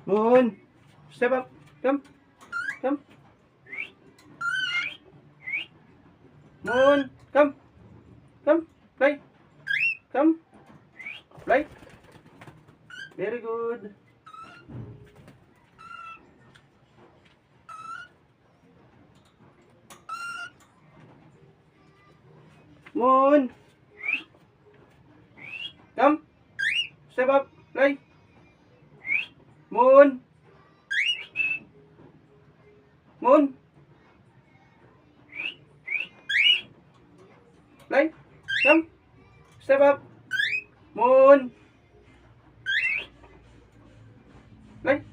Moon, step up. Come, come. Moon, come, come, play. Come, play. Very good. Moon, come, step up, play. Moon, Moon, play. Come, step up. Moon, play.